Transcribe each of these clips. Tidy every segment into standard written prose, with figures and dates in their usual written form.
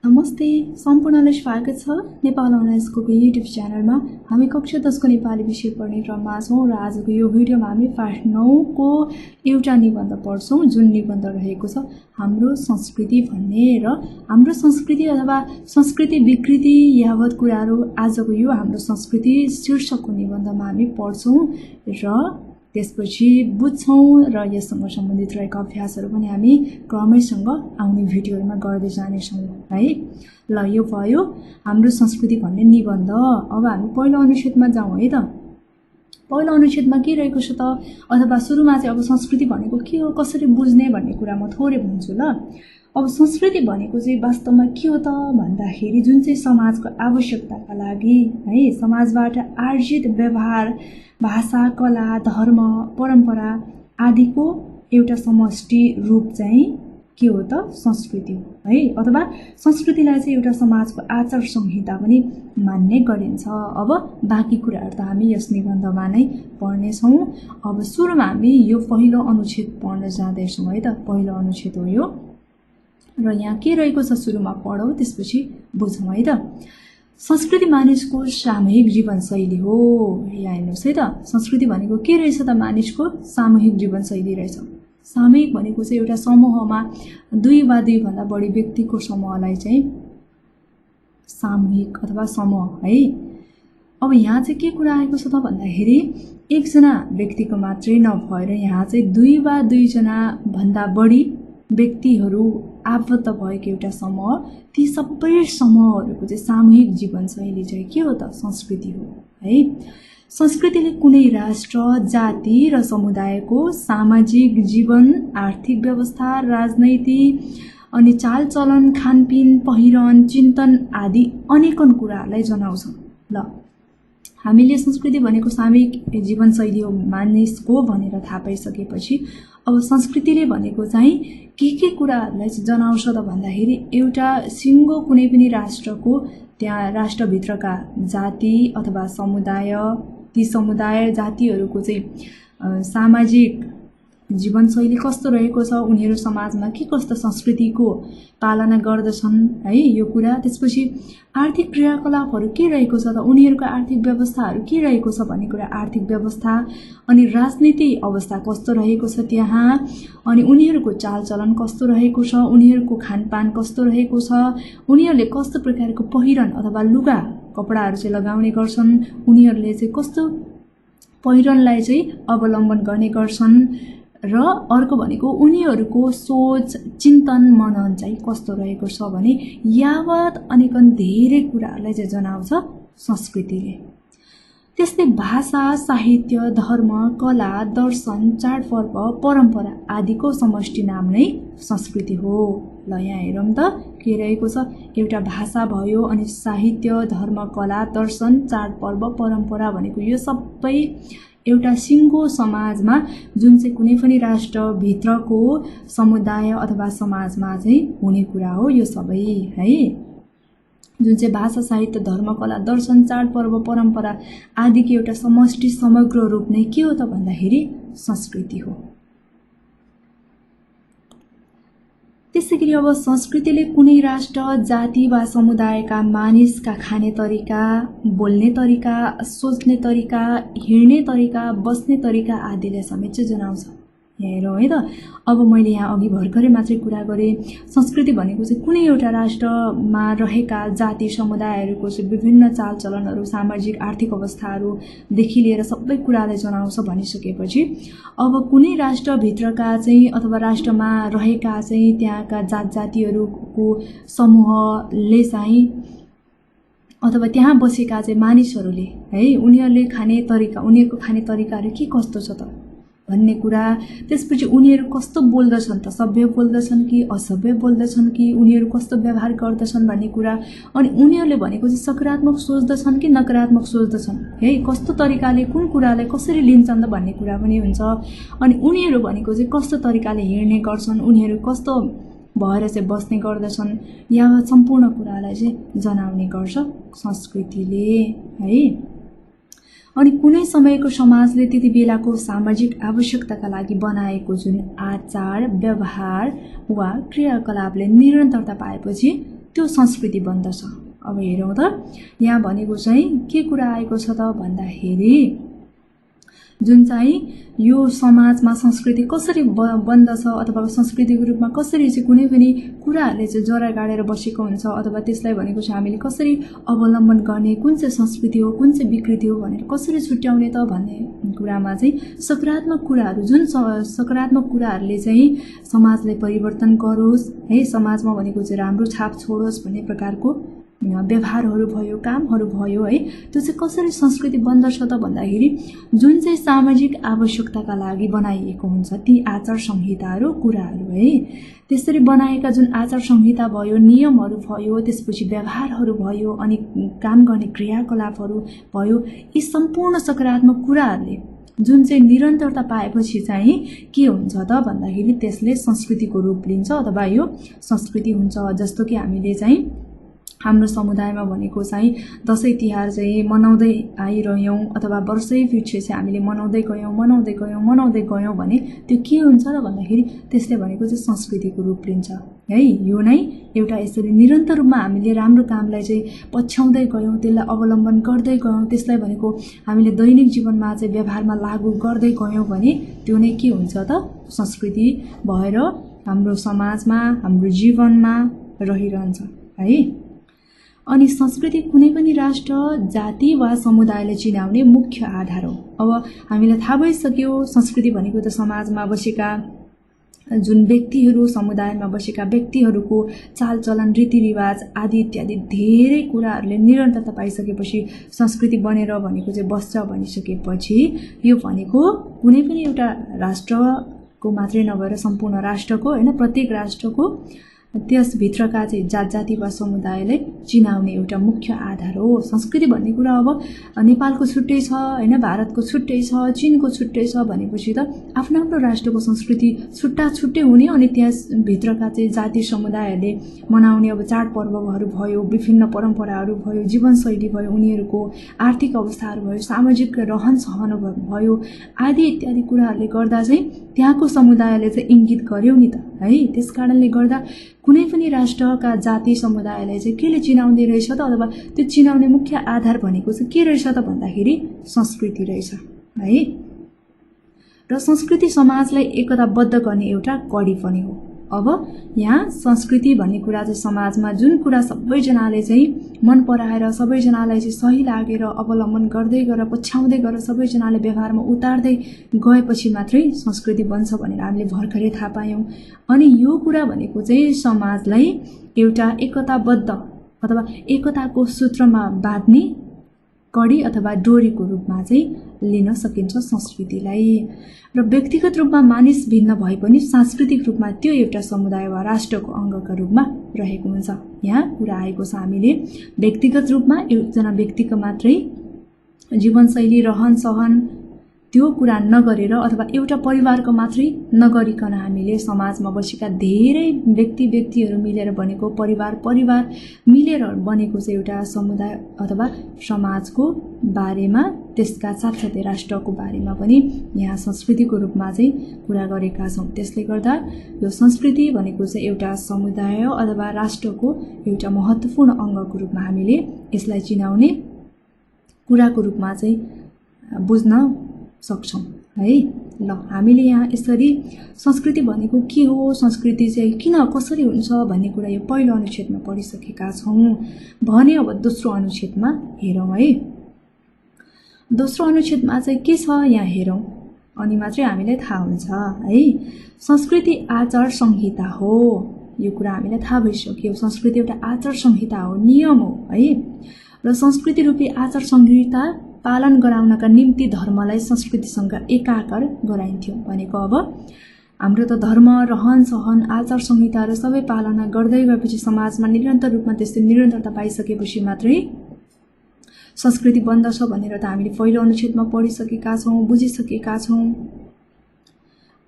नमस्ते, सम्पूर्णलाई स्वागत छ नेपाल अनलाइन स्कुलको युट्युब च्यानलमा। हामी कक्षा 10 को नेपाली विषय पढ्ने क्रममा छौँ र आजको यो भिडियोमा हामी पाठ 9 को एउटा निबन्ध पढ्छौँ, जुन निबन्ध रहेको छ हाम्रो संस्कृति भन्ने र हाम्रो संस्कृति अथवा संस्कृति विकृति यावत कुराहरू आजको यो हाम्रो संस्कृति शीर्षकको निबन्धमा हामी पढ्छौँ र त्यसपछि बुझ्छौँ र यससँग सम्बन्धित रहेका अभ्यासहरू पनि हामी क्रमैसँग आउने भिडियोहरूमा गर्दै जानेछौँ है। ल यो भयो हाम्रो संस्कृति भन्ने निबन्ध। अब हामी पहिलो अनुच्छेदमा जाउँ है त। पहिलो अनुच्छेदमा के रहेको छ त, अथवा सुरुमा चाहिँ अब संस्कृति भनेको के हो, कसरी बुझ्ने भन्ने कुरा म थोरै भन्छु ल। अब संस्कृति भनेको चाहिँ वास्तवमा के हो त भन्दाखेरि जुन चाहिँ समाजको आवश्यकताका लागि है, समाजबाट आर्जित व्यवहार, भाषा, कला, धर्म, परम्परा आदिको एउटा समष्टि रूप चाहिँ के हो त संस्कृति हो है। अथवा संस्कृतिलाई चाहिँ एउटा समाजको आचार संहिता पनि मान्ने गरिन्छ। अब बाँकी कुराहरू त हामी यस निबन्धमा नै पढ्नेछौँ। अब सुरुमा हामी यो पहिलो अनुच्छेद पढ्न जाँदैछौँ है त। पहिलो अनुच्छेद हो यो र यहाँ के रहेको छ सुरुमा पढौँ, त्यसपछि बुझौँ है त। संस्कृति मानिसको सामूहिक जीवनशैली हो। यहाँ हेर्नुहोस् है त, संस्कृति भनेको के रहेछ त, मानिसको सामूहिक जीवनशैली रहेछ। सामूहिक भनेको चाहिँ एउटा समूहमा दुई वा दुईभन्दा बढी व्यक्तिको समूहलाई चाहिँ सामूहिक अथवा समूह है। अब यहाँ चाहिँ के कुरा आएको छ त भन्दाखेरि एकजना व्यक्तिको मात्रै नभएर यहाँ चाहिँ दुई वा दुईजना भन्दा बढी व्यक्तिहरू आबद्ध भएको एउटा समूह, ती सबै समूहहरूको चाहिँ सामूहिक जीवनशैली चाहिँ के हो त संस्कृति हो है। संस्कृतिले कुनै राष्ट्र, जाति र समुदायको सामाजिक जीवन, आर्थिक व्यवस्था, राजनीति अनि चालचलन, खानपिन, पहिरन, चिन्तन आदि अनेकन कुराहरूलाई जनाउँछ। ल हामीले संस्कृति भनेको सामूहिक जीवनशैली हो मानिसको भनेर थाहा पाइसकेपछि अब संस्कृतिले भनेको चाहिँ के कुराहरूलाई जनाउँछ त भन्दाखेरि एउटा सिङ्गो कुनै पनि राष्ट्रको त्यहाँ राष्ट्रभित्रका जाति अथवा समुदाय, ती समुदाय जातिहरूको चाहिँ सामाजिक जीवनशैली कस्तो रहेको छ, उनीहरू समाजमा के कस्तो संस्कृतिको पालना गर्दछन् है यो कुरा। त्यसपछि आर्थिक क्रियाकलापहरू के रहेको छ त, उनीहरूको आर्थिक व्यवस्थाहरू के रहेको छ भन्ने कुरा, आर्थिक व्यवस्था अनि राजनीतिक अवस्था कस्तो रहेको छ त्यहाँ, अनि उनीहरूको चालचलन कस्तो रहेको छ, उनीहरूको खानपान कस्तो रहेको छ, उनीहरूले कस्तो प्रकारको पहिरन अथवा लुगा कपडाहरू चाहिँ लगाउने गर्छन्, उनीहरूले चाहिँ कस्तो पहिरनलाई चाहिँ अवलम्बन गर्ने गर्छन् र अर्को भनेको उनीहरूको सोच, चिन्तन, मनन चाहिँ कस्तो रहेको छ भने यावत अनेकन धेरै कुराहरूलाई चाहिँ जनाउँछ संस्कृतिले। त्यस्तै भाषा, साहित्य, धर्म, कला, दर्शन, चाडपर्व, परम्परा आदिको समष्टि नाम नै संस्कृति हो। ल यहाँ हेरौँ त के रहेको छ, एउटा भाषा भयो, अनि साहित्य, धर्म, कला, दर्शन, चाडपर्व, परम्परा भनेको यो सबै एउटा सिङ्गो समाजमा जुन चाहिँ कुनै पनि राष्ट्रभित्रको समुदाय अथवा समाजमा चाहिँ हुने कुरा हो यो सबै है। जुन चाहिँ भाषा, साहित्य, धर्म, कला, दर्शन, चाडपर्व, परम्परा आदिको एउटा समष्टि समग्र रूप नै के हो त भन्दाखेरि संस्कृति हो। त्यसैगरी अब संस्कृतिले कुनै राष्ट्र, जाति वा समुदायका मानिसका खाने तरिका, बोल्ने तरिका, सोच्ने तरिका, हिँड्ने तरिका, बस्ने तरिका आदिलाई समेत चाहिँ जनाउँछ। यहाँ हेरौँ है त। अब मैले यहाँ अघि भर्खरै मात्रै कुरा गरेँ, संस्कृति भनेको चाहिँ कुनै एउटा राष्ट्रमा रहेका जाति समुदायहरूको चाहिँ विभिन्न चालचलनहरू, सामाजिक आर्थिक अवस्थाहरूदेखि लिएर सबै कुरालाई जनाउँछ भनिसकेपछि अब कुनै राष्ट्रभित्रका चाहिँ अथवा राष्ट्रमा रहेका चाहिँ त्यहाँका जात जातिहरूको समूहले चाहिँ अथवा त्यहाँ बसेका चाहिँ मानिसहरूले है उनीहरूले खाने तरिका, उनीहरूको खाने तरिकाहरू के कस्तो छ त भन्ने कुरा, त्यसपछि उनीहरू कस्तो बोल्दछन् त, सभ्य बोल्दछन् कि असभ्य बोल्दछन् कि, उनीहरू कस्तो व्यवहार गर्दछन् भन्ने कुरा, अनि उनीहरूले भनेको चाहिँ सकारात्मक सोच्दछन् कि नकारात्मक सोच्दछन् है, कस्तो तरिकाले कुन कुरालाई कसरी लिन्छन् त भन्ने कुरा पनि हुन्छ। अनि उनीहरू भनेको चाहिँ कस्तो तरिकाले हिँड्ने गर्छन्, उनीहरू कस्तो भएर चाहिँ बस्ने गर्दछन्, यहाँ सम्पूर्ण कुरालाई चाहिँ जनाउने गर्छ संस्कृतिले है। अनि कुनै समयको समाजले त्यति बेलाको सामाजिक आवश्यकताका लागि बनाएको जुन आचार, व्यवहार वा क्रियाकलापले निरन्तरता पाएपछि त्यो संस्कृति बन्दछ। अब हेरौँ त यहाँ भनेको चाहिँ के कुरा आएको छ त भन्दाखेरि जुन चाहिँ यो समाजमा संस्कृति कसरी बन्दछ अथवा संस्कृतिको रूपमा कसरी चाहिँ कुनै पनि कुराहरूले चाहिँ जरा गाडेर बसेको हुन्छ अथवा त्यसलाई भनेको चाहिँ हामीले कसरी अवलम्बन गर्ने, कुन चाहिँ संस्कृति हो कुन चाहिँ विकृति हो भनेर कसरी छुट्याउने त भन्ने कुरामा चाहिँ सकारात्मक कुराहरू, जुन सकारात्मक कुराहरूले चाहिँ समाजलाई परिवर्तन गरोस् है, समाजमा भनेको चाहिँ राम्रो छाप छोडोस् भन्ने प्रकारको व्यवहारहरू भयो, कामहरू भयो है, त्यो चाहिँ कसरी संस्कृति बन्दछ त भन्दाखेरि जुन चाहिँ सामाजिक आवश्यकताका लागि बनाइएको हुन्छ ती आचार संहिताहरू, कुराहरू है, त्यसरी बनाएका जुन आचार संहिता भयो, नियमहरू भयो, त्यसपछि व्यवहारहरू भयो, अनि काम गर्ने क्रियाकलापहरू भयो, यी सम्पूर्ण सकारात्मक कुराहरूले जुन चाहिँ निरन्तरता पाएपछि चाहिँ के हुन्छ त भन्दाखेरि त्यसले संस्कृतिको रूप लिन्छ अथवा यो संस्कृति हुन्छ। जस्तो कि हामीले चाहिँ हाम्रो समुदायमा भनेको चाहिँ दसैँ तिहार चाहिँ मनाउँदै आइरह्यौँ अथवा वर्षै पछि चाहिँ हामीले मनाउँदै गयौँ भने त्यो के हुन्छ र भन्दाखेरि त्यसले भनेको चाहिँ संस्कृतिको रूप लिन्छ है। यो नै एउटा यसरी निरन्तर रूपमा हामीले राम्रो कामलाई चाहिँ पछ्याउँदै गयौँ, त्यसलाई अवलम्बन गर्दै गयौँ, त्यसलाई भनेको हामीले दैनिक जीवनमा चाहिँ व्यवहारमा लागू गर्दै गयौँ भने त्यो नै के हुन्छ त संस्कृति भएर हाम्रो समाजमा, हाम्रो जीवनमा रहिरहन्छ है। अनि संस्कृति कुनै पनि राष्ट्र, जाति वा समुदायले चिनाउने मुख्य आधार हो। अब हामीलाई थाहा भइसक्यो संस्कृति भनेको त समाजमा बसेका जुन व्यक्तिहरू, समुदायमा बसेका व्यक्तिहरूको चालचलन, रीतिरिवाज आदि इत्यादि धेरै कुराहरूले निरन्तरता पाइसकेपछि संस्कृति बनेर भनेको चाहिँ बस्छ भनिसकेपछि यो भनेको कुनै पनि एउटा राष्ट्रको मात्रै नभएर सम्पूर्ण राष्ट्रको हैन, प्रत्येक राष्ट्रको त्यसभित्रका चाहिँ जात जाति वा समुदायले चिनाउने एउटा मुख्य आधार हो। संस्कृति भन्ने कुरा अब नेपालको छुट्टै छ हैन, भारतको छुट्टै छ, चीनको छुट्टै छ भनेपछि त आफ्नो आफ्नो राष्ट्रको संस्कृति छुट्टै हुने, अनि त्यस भित्रका चाहिँ जाति समुदायहरूले मनाउने अब चाडपर्वहरू भयो, विभिन्न परम्पराहरू भयो, जीवनशैली भयो, उनीहरूको आर्थिक अवस्थाहरू भयो, सामाजिक रहनसहन भयो आदि इत्यादि कुराहरूले गर्दा चाहिँ त्यहाँको समुदायले चाहिँ इङ्गित गर्यो नि त है। त्यसकारणले गर्दा कुनै पनि राष्ट्रका जाति समुदायलाई चाहिँ केले चिनाउँदै रहेछ त अथवा त्यो चिनाउने मुख्य आधार भनेको चाहिँ के रहेछ त भन्दाखेरि संस्कृति रहेछ है। र संस्कृति समाजलाई एकताबद्ध गर्ने एउटा कडी पनि हो। अब यहाँ संस्कृति भन्ने कुरा चाहिँ समाजमा जुन कुरा सबैजनाले चाहिँ मन पराएर, सबैजनालाई चाहिँ सही लागेर अवलम्बन गर्दै गरेर पछ्याउँदै गरेर सबैजनाले व्यवहारमा उतार्दै गएपछि मात्रै संस्कृति बन्छ भनेर हामीले भर्खरै थाहा पायौँ। अनि यो कुरा भनेको चाहिँ समाजलाई एउटा एकताबद्ध अथवा एकताको सूत्रमा बाँध्ने कडी अथवा डोरीको रूपमा चाहिँ लिन सकिन्छ संस्कृतिलाई। र व्यक्तिगत रूपमा मानिस भिन्न भए पनि सांस्कृतिक रूपमा त्यो एउटा समुदाय वा राष्ट्रको अङ्गका रूपमा रहेको हुन्छ। यहाँ कुरा आएको छ हामीले व्यक्तिगत रूपमा एकजना व्यक्तिको मात्रै जीवनशैली, रहनसहन त्यो कुरा नगरेर अथवा एउटा परिवारको मात्रै नगरिकन हामीले समाजमा बसेका धेरै व्यक्तिहरू मिलेर बनेको परिवार मिलेर बनेको चाहिँ एउटा समुदाय अथवा समाजको बारेमा, त्यसका साथसाथै राष्ट्रको बारेमा पनि यहाँ संस्कृतिको रूपमा चाहिँ कुरा गरेका छौँ। त्यसले गर्दा यो संस्कृति भनेको चाहिँ एउटा समुदाय अथवा राष्ट्रको एउटा महत्त्वपूर्ण अङ्गको रूपमा हामीले यसलाई चिनाउने कुराको रूपमा चाहिँ बुझ्न सक्छौँ है। ल हामीले यहाँ यसरी संस्कृति भनेको के हो, संस्कृति चाहिँ किन कसरी हुन्छ भन्ने कुरा यो पहिलो अनुच्छेदमा पढिसकेका छौँ भने अब दोस्रो अनुच्छेदमा हेरौँ है। दोस्रो अनुच्छेदमा चाहिँ के छ यहाँ हेरौँ अनि मात्रै हामीलाई थाहा हुन्छ है। संस्कृति आचार संहिता हो, यो कुरा हामीलाई थाहा भइसक्यो। संस्कृति एउटा आचार संहिता हो, नियम हो है। र संस्कृति रूपी आचार संहिता पालन गराउनका निम्ति धर्मलाई संस्कृतिसँग एकाकार गराइन्थ्यो भनेको अब हाम्रो त धर्म, रहन सहन, आचार संहिताहरू सबै पालना गर्दै गएपछि समाजमा निरन्तर रूपमा त्यस्तै निरन्तरता पाइसकेपछि मात्रै संस्कृति बन्दछ भनेर त हामीले पहिलो अनुच्छेदमा पढिसकेका छौँ, बुझिसकेका छौँ।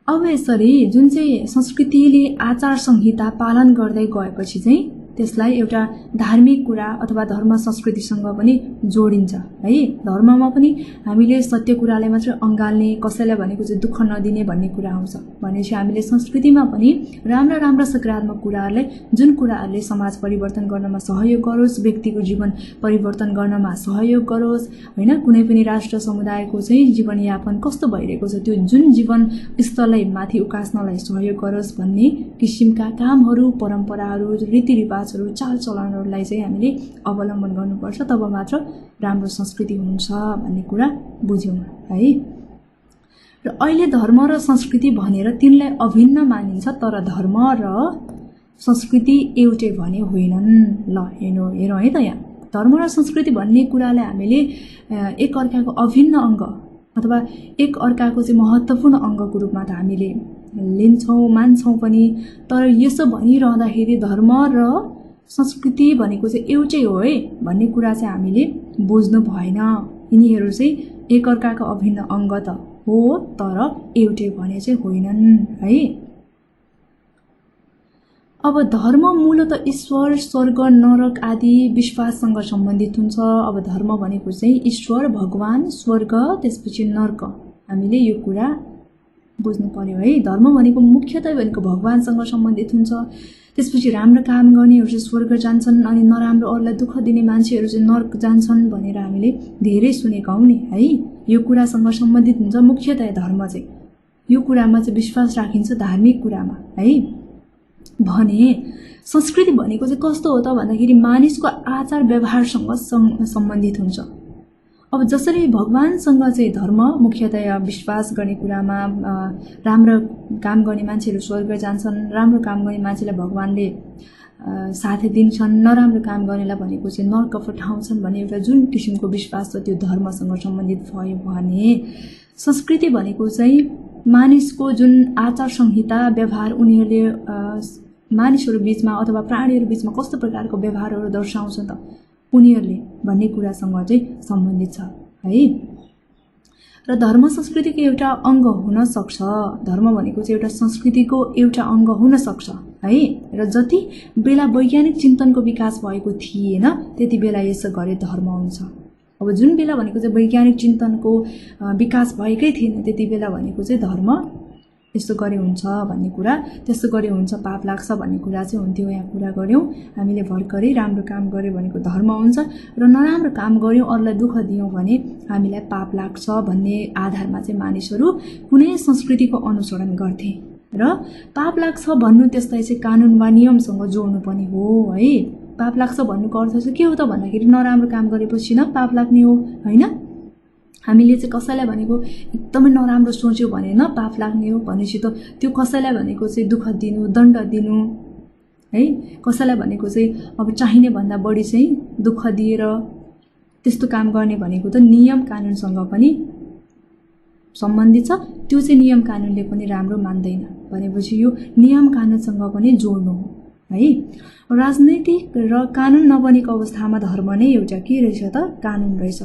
अब यसरी जुन चाहिँ संस्कृतिले आचार संहिता पालन गर्दै गएपछि चाहिँ त्यसलाई एउटा धार्मिक कुरा अथवा धर्म संस्कृतिसँग पनि जोडिन्छ है। धर्ममा पनि हामीले सत्य कुरालाई मात्र अँगाल्ने, कसैलाई भनेको चाहिँ दुःख नदिने भन्ने कुरा आउँछ। भनेपछि हामीले संस्कृतिमा पनि राम्रा राम्रा सकारात्मक कुराहरूलाई, जुन कुराहरूले समाज परिवर्तन गर्नमा सहयोग गरोस्, व्यक्तिको जीवन परिवर्तन गर्नमा सहयोग गरोस् हैन, कुनै पनि राष्ट्र समुदायको चाहिँ जीवनयापन कस्तो भइरहेको छ त्यो जुन जीवन स्तरलाई माथि उकास्नलाई सहयोग गरोस् भन्ने किसिमका कामहरू, परम्पराहरू, रीतिरिवाजहरू, चालचलनहरूलाई चाहिँ हामीले अवलम्बन गर्नुपर्छ। तब मात्र राम्रो संस्कृति हुन्छ भन्ने कुरा बुझ्यौँ है। र अहिले धर्म र संस्कृति भनेर तिनलाई अभिन्न मानिन्छ, तर धर्म र संस्कृति एउटै भने होइनन्। ल हेरौँ है त, यहाँ धर्म र संस्कृति भन्ने कुरालाई हामीले एक अर्काको अभिन्न अङ्ग अथवा एक अर्काको चाहिँ महत्त्वपूर्ण अङ्गको रूपमा त हामीले लिन्छौँ, मान्छौँ पनि। तर यसो भनिरहँदाखेरि धर्म र संस्कृति भनेको चाहिँ एउटै हो है भन्ने कुरा चाहिँ हामीले बुझ्नु भएन। यिनीहरू चाहिँ एक अर्काको अभिन्न अङ्ग त हो, तर एउटै भने चाहिँ होइनन् है। अब धर्म मूलत ईश्वर, स्वर्ग, नरक आदि विश्वाससँग सम्बन्धित हुन्छ। अब धर्म भनेको चाहिँ ईश्वर, भगवान, स्वर्ग, त्यसपछि नर्क, हामीले यो कुरा बुझ्नु पर्यो है। धर्म भनेको मुख्यतः भनेको भगवानसँग सम्बन्धित हुन्छ। त्यसपछि राम्रो काम गर्नेहरू चाहिँ स्वर्ग जान्छन् अनि नराम्रो अरूलाई दुःख दिने मान्छेहरू चाहिँ नर्क जान्छन् भनेर हामीले धेरै सुनेका हौँ नि है। यो कुरासँग सम्बन्धित हुन्छ मुख्यतः धर्म चाहिँ, यो कुरामा चाहिँ विश्वास राखिन्छ धार्मिक कुरामा है। भने संस्कृति भनेको चाहिँ कस्तो हो त भन्दाखेरि मानिसको आचार व्यवहारसँग सम्बन्धित हुन्छ। अब जसरी भगवानसँग चाहिँ धर्म मुख्यतया विश्वास गर्ने कुरामा, राम्रो काम गर्ने मान्छेहरू स्वर्ग जान्छन्, राम्रो काम गर्ने मान्छेलाई भगवानले साथ दिन्छन्, नराम्रो काम गर्नेलाई भनेको चाहिँ नर्क पठाउँछन् भन्ने एउटा जुन किसिमको विश्वास छ त्यो धर्मसँग सम्बन्धित भयो। भने संस्कृति भनेको चाहिँ मानिसको जुन आचार संहिता, व्यवहार, उनीहरूले मानिसहरू बीचमा अथवा प्राणीहरू बीचमा कस्तो प्रकारको व्यवहारहरू दर्शाउँछ त उनीहरूले भन्ने कुरासँग चाहिँ सम्बन्धित छ है। र धर्म संस्कृतिको एउटा अङ्ग हुन सक्छ। धर्म भनेको चाहिँ एउटा संस्कृतिको एउटा अङ्ग हुन सक्छ है। र जति बेला वैज्ञानिक चिन्तनको विकास भएको थिएन त्यति बेला यसो गरे धर्म हुन्छ। अब जुन बेला भनेको चाहिँ वैज्ञानिक चिन्तनको विकास भएकै थिएन त्यति बेला भनेको चाहिँ धर्म यस्तो गरे हुन्छ भन्ने कुरा, त्यस्तो गरे हुन्छ पाप लाग्छ भन्ने कुरा चाहिँ हुन्थ्यो। यहाँ कुरा गऱ्यौँ हामीले भर्खरै, राम्रो काम गऱ्यो भनेको धर्म हुन्छ र नराम्रो काम गऱ्यौँ अरूलाई दुःख दियौँ भने हामीलाई पाप लाग्छ भन्ने आधारमा चाहिँ मानिसहरू कुनै संस्कृतिको अनुसरण गर्थे। र पाप लाग्छ भन्नु त्यसलाई चाहिँ कानुन वा नियमसँग जोड्नु पनि हो है। पाप लाग्छ भन्नुको अर्थ चाहिँ के हो त भन्दाखेरि नराम्रो काम गरेपछि न पाप लाग्ने हो होइन। हामीले चाहिँ कसैलाई भनेको एकदमै नराम्रो सोच्यो भने न पाप लाग्ने हो भनेपछि त त्यो कसैलाई भनेको चाहिँ दुःख दिनु, दण्ड दिनु है, कसैलाई भनेको चाहिँ अब चाहिने भन्दा बढी चाहिँ दुःख दिएर त्यस्तो काम गर्ने भनेको त नियम कानुनसँग पनि सम्बन्धित छ। त्यो चाहिँ नियम कानुनले पनि राम्रो मान्दैन भनेपछि यो नियम कानुनसँग पनि जोड्नु हो है। राजनैतिक र कानुन नबनेको अवस्थामा धर्म नै एउटा के रहेछ त कानुन रहेछ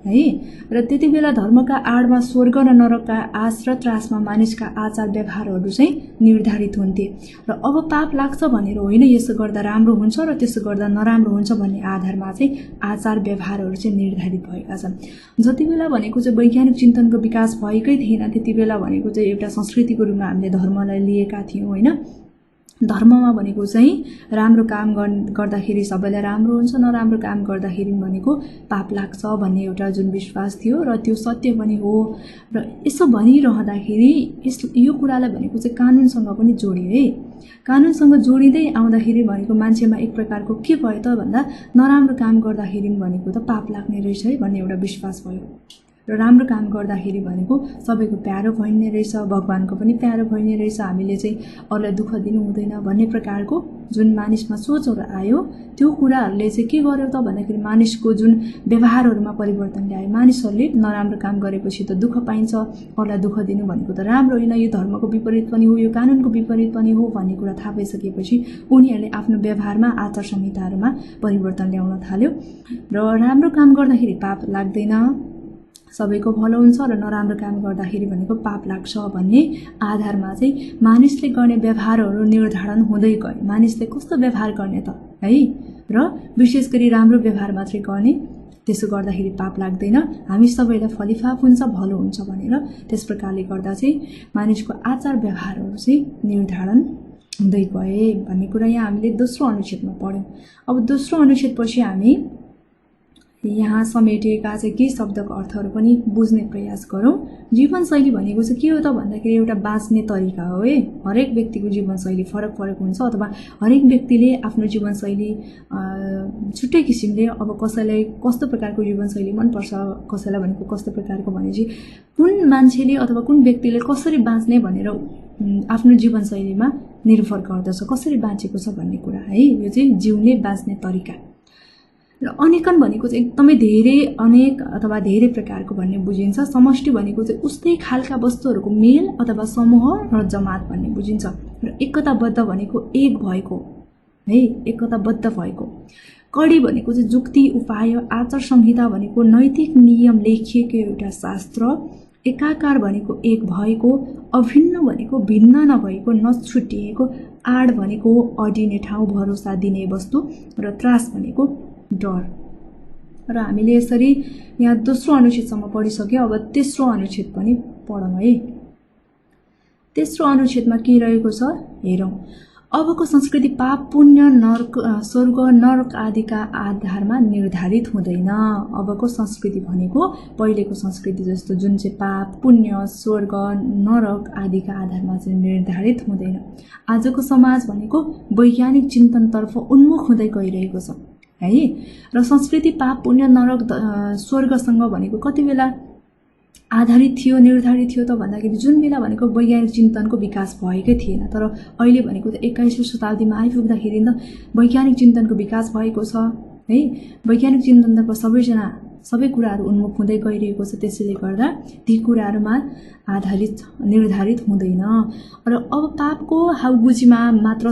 है। र त्यति बेला धर्मका आडमा स्वर्ग र नरकका आश र त्रासमा मानिसका आचार व्यवहारहरू चाहिँ निर्धारित हुन्थे। र अब पाप लाग्छ भनेर होइन यसो गर्दा राम्रो हुन्छ र त्यसो गर्दा नराम्रो हुन्छ भन्ने आधारमा चाहिँ आचार व्यवहारहरू चाहिँ निर्धारित भएका छन्। जति बेला भनेको चाहिँ वैज्ञानिक चिन्तनको विकास भएकै थिएन त्यति बेला भनेको चाहिँ एउटा संस्कृतिको रूपमा हामीले धर्मलाई लिएका थियौँ होइन। धर्ममा भनेको चाहिँ राम्रो काम गर्दाखेरि सबैलाई राम्रो हुन्छ, नराम्रो काम गर्दाखेरि भनेको पाप लाग्छ भन्ने एउटा जुन विश्वास थियो र त्यो सत्य पनि हो। र यसो भनिरहँदाखेरि यो कुरालाई भनेको चाहिँ कानुनसँग पनि जोडियो है। कानुनसँग जोडिँदै आउँदाखेरि भनेको मान्छेमा एक प्रकारको के भयो त भन्दा नराम्रो काम गर्दाखेरि भनेको त पाप लाग्ने रहेछ है भन्ने एउटा विश्वास भयो। र राम्रो काम गर्दाखेरि भनेको सबैको प्यारो भइने रहेछ, भगवानको पनि प्यारो भइने रहेछ, हामीले चाहिँ अरूलाई दुःख दिनु हुँदैन भन्ने प्रकारको जुन मानिसमा सोचहरू आयो त्यो कुराहरूले चाहिँ के गर्यो त भन्दाखेरि मानिसको जुन व्यवहारहरूमा परिवर्तन ल्यायो। मानिसहरूले नराम्रो काम गरेपछि त दुःख पाइन्छ, अरूलाई दुःख दिनु भनेको त राम्रो होइन, यो धर्मको विपरीत पनि हो, यो कानुनको विपरीत पनि हो भन्ने कुरा थाहा भइसकेपछि उनीहरूले आफ्नो व्यवहारमा, आचार संहिताहरूमा परिवर्तन ल्याउन थाल्यो। र राम्रो काम गर्दाखेरि पाप लाग्दैन, सबैको भलो हुन्छ र नराम्रो काम गर्दाखेरि भनेको पाप लाग्छ भन्ने आधारमा चाहिँ मानिसले गर्ने व्यवहारहरू निर्धारण हुँदै गए। मानिसले कस्तो व्यवहार गर्ने त है, र विशेष गरी राम्रो व्यवहार मात्रै गर्ने, त्यसो गर्दाखेरि पाप लाग्दैन, हामी सबैलाई फलिफाप हुन्छ, भलो हुन्छ भनेर त्यस प्रकारले गर्दा चाहिँ मानिसको आचार व्यवहारहरू चाहिँ निर्धारण हुँदै गए भन्ने कुरा यहाँ हामीले दोस्रो अनुच्छेदमा पढ्यौँ। अब दोस्रो अनुच्छेदपछि हामी यहाँ समेटिएका चाहिँ केही शब्दको अर्थहरू पनि बुझ्ने प्रयास गरौँ। जीवनशैली भनेको चाहिँ के हो त भन्दाखेरि एउटा बाँच्ने तरिका हो है। हरेक व्यक्तिको जीवनशैली फरक फरक हुन्छ, अथवा हरेक व्यक्तिले आफ्नो जीवनशैली छुट्टै किसिमले, अब कसैलाई कस्तो प्रकारको जीवनशैली मनपर्छ, कसैलाई भनेको कस्तो प्रकारको भनेपछि कुन मान्छेले अथवा कुन व्यक्तिले कसरी बाँच्ने भनेर आफ्नो जीवनशैलीमा निर्भर गर्दछ, कसरी बाँचेको छ भन्ने कुरा है। यो चाहिँ जिउने बाँच्ने तरिका। र अनेकन भनेको चाहिँ एकदमै धेरै, अनेक अथवा धेरै प्रकारको भन्ने बुझिन्छ। समष्टि भनेको चाहिँ उस्तै खालका वस्तुहरूको मेल अथवा समूह र जमात भन्ने बुझिन्छ। र एकताबद्ध भनेको एक भएको है, एकताबद्ध भएको। कडी भनेको चाहिँ जुक्ति, उपाय, आचार संहिता भनेको नैतिक नियम लेखिएको एउटा शास्त्र। एकाकार भनेको एक भएको, अभिन्न भनेको भिन्न नभएको, नछुटिएको, आड भनेको अडिने ठाउँ, भरोसा दिने वस्तु, र त्रास भनेको डर। र हामीले यसरी यहाँ दोस्रो अनुच्छेदसम्म पढिसक्यो। अब तेस्रो अनुच्छेद पनि पढौँ है। तेस्रो अनुच्छेदमा के रहेको छ हेरौँ। अबको संस्कृति पाप, पुण्य, नरक, स्वर्ग, नरक आदिका आधारमा निर्धारित हुँदैन। अबको संस्कृति भनेको पहिलेको संस्कृति जस्तो जुन चाहिँ पाप, पुण्य, स्वर्ग, नरक आदिका आधारमा चाहिँ निर्धारित हुँदैन। आजको समाज भनेको वैज्ञानिक चिन्तनतर्फ उन्मुख हुँदै गइरहेको छ है। र संस्कृति पाप, पुण्य, नरक, स्वर्गसँग भनेको कति बेला आधारित थियो, निर्धारित थियो त भन्दाखेरि जुन बेला भनेको वैज्ञानिक चिन्तनको विकास भएकै थिएन। तर अहिले भनेको त 21औं शताब्दीमा आइपुग्दाखेरि त वैज्ञानिक चिन्तनको विकास भएको छ है। वैज्ञानिक चिन्तनतर्फ सबै कुराहरू उन्मुख हुँदै गइरहेको छ। त्यसैले गर्दा ती कुराहरूमा आधारित निर्धारित हुँदैन। र अब पापको हाउगुजीमा मात्र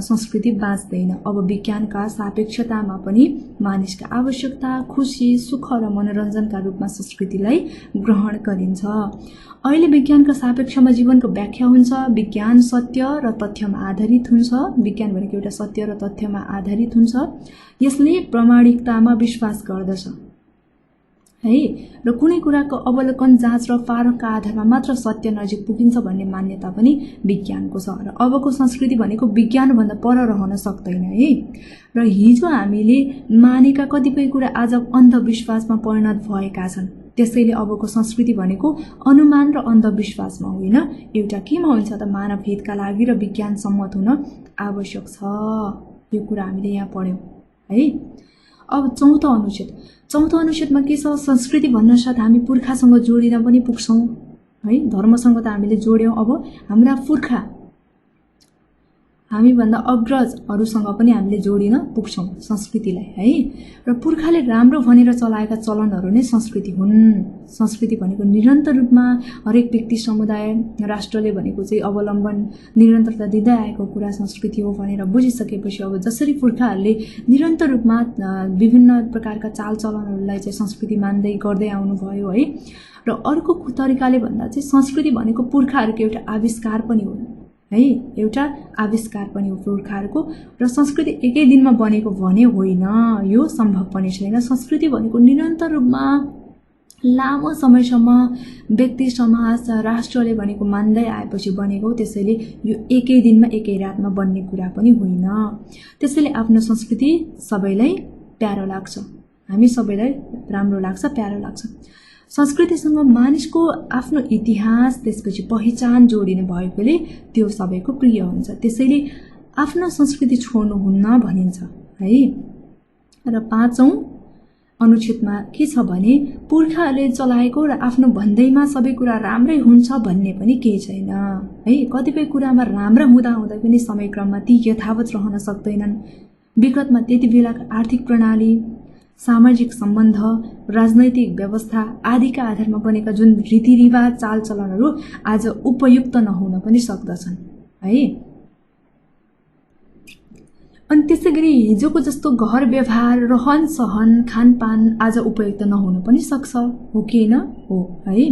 संस्कृति बाँच्दैन। अब विज्ञानका सापेक्षतामा पनि मानिसका आवश्यकता, खुसी, सुख र मनोरञ्जनका रूपमा संस्कृतिलाई ग्रहण गरिन्छ। अहिले विज्ञानका सापेक्षमा जीवनको व्याख्या हुन्छ। विज्ञान सत्य र तथ्यमा आधारित हुन्छ। विज्ञान भनेको एउटा सत्य र तथ्यमा आधारित हुन्छ। यसले प्रामाणिकतामा विश्वास गर्दछ है। र कुनै कुराको अवलोकन, जाँच र पारखका आधारमा मात्र सत्य नजिक पुगिन्छ भन्ने मान्यता पनि विज्ञानको छ। र अबको संस्कृति भनेको विज्ञानभन्दा पर रहन सक्दैन है। र हिजो हामीले मानेका कतिपय कुरा आज अन्धविश्वासमा परिणत भएका छन्। त्यसैले अबको संस्कृति भनेको अनुमान र अन्धविश्वासमा होइन, एउटा केमा हुन्छ त मानव हितका लागि र विज्ञान सम्मत हुन आवश्यक छ। यो कुरा हामीले यहाँ पढ्यौँ है। अब चौथो अनुच्छेदमा के छ? संस्कृति भन्न साथ हामी पुर्खासँग जोडिन पनि पुग्छौँ है। धर्मसँग त हामीले जोड्यौँ। अब हाम्रा पुर्खा, हामीभन्दा अग्रजहरूसँग पनि हामीले जोडिन पुग्छौँ संस्कृतिलाई है। र पुर्खाले राम्रो भनेर चलाएका चलनहरू नै संस्कृति हुन्। संस्कृति भनेको निरन्तर रूपमा हरेक व्यक्ति, समुदाय, राष्ट्रले भनेको चाहिँ अवलम्बन, निरन्तरता दिँदै आएको कुरा संस्कृति हो भनेर बुझिसकेपछि अब जसरी पुर्खाहरूले निरन्तर रूपमा विभिन्न प्रकारका चालचलनहरूलाई चाहिँ संस्कृति मान्दै गर्दै आउनुभयो है। र अर्को तरिकाले भन्दा चाहिँ संस्कृति भनेको पुर्खाहरूको एउटा आविष्कार पनि हो है, एउटा आविष्कार पनि हो पुर्खाहरूको। र संस्कृति एकै दिनमा बनेको भने होइन, यो सम्भव पनि छैन। संस्कृति भनेको निरन्तर रूपमा लामो समयसम्म व्यक्ति, समाज, राष्ट्रले भनेको मान्दै आएपछि बनेको। त्यसैले यो एकै दिनमा एकै रातमा बन्ने कुरा पनि होइन। त्यसैले आफ्नो संस्कृति सबैलाई प्यारो लाग्छ, हामी सबैलाई राम्रो लाग्छ, प्यारो लाग्छ। संस्कृतिसँग मानिसको आफ्नो इतिहास, त्यसपछि पहिचान जोडिने भएकोले त्यो सबैको प्रिय हुन्छ। त्यसैले आफ्नो संस्कृति छोड्नुहुन्न भनिन्छ है। र पाँचौं अनुच्छेदमा के छ भने पुर्खाहरूले चलाएको र आफ्नो भन्दैमा सबै कुरा राम्रै हुन्छ भन्ने पनि केही छैन है। कतिपय कुरामा राम्रा हुँदा पनि समयक्रममा ती यथावत रहन सक्दैनन्। विगतमा त्यति बेलाको आर्थिक प्रणाली, सामाजिक सम्बन्ध, राजनैतिक व्यवस्था आदिका आधारमा बनेका जुन रीतिरिवाज, चालचलनहरू आज उपयुक्त नहुन पनि सक्दछन् है। अनि त्यसैगरी हिजोको जस्तो घर व्यवहार, रहन सहन, खानपान आज उपयुक्त नहुन पनि सक्छ, हो कि होइन? हो है।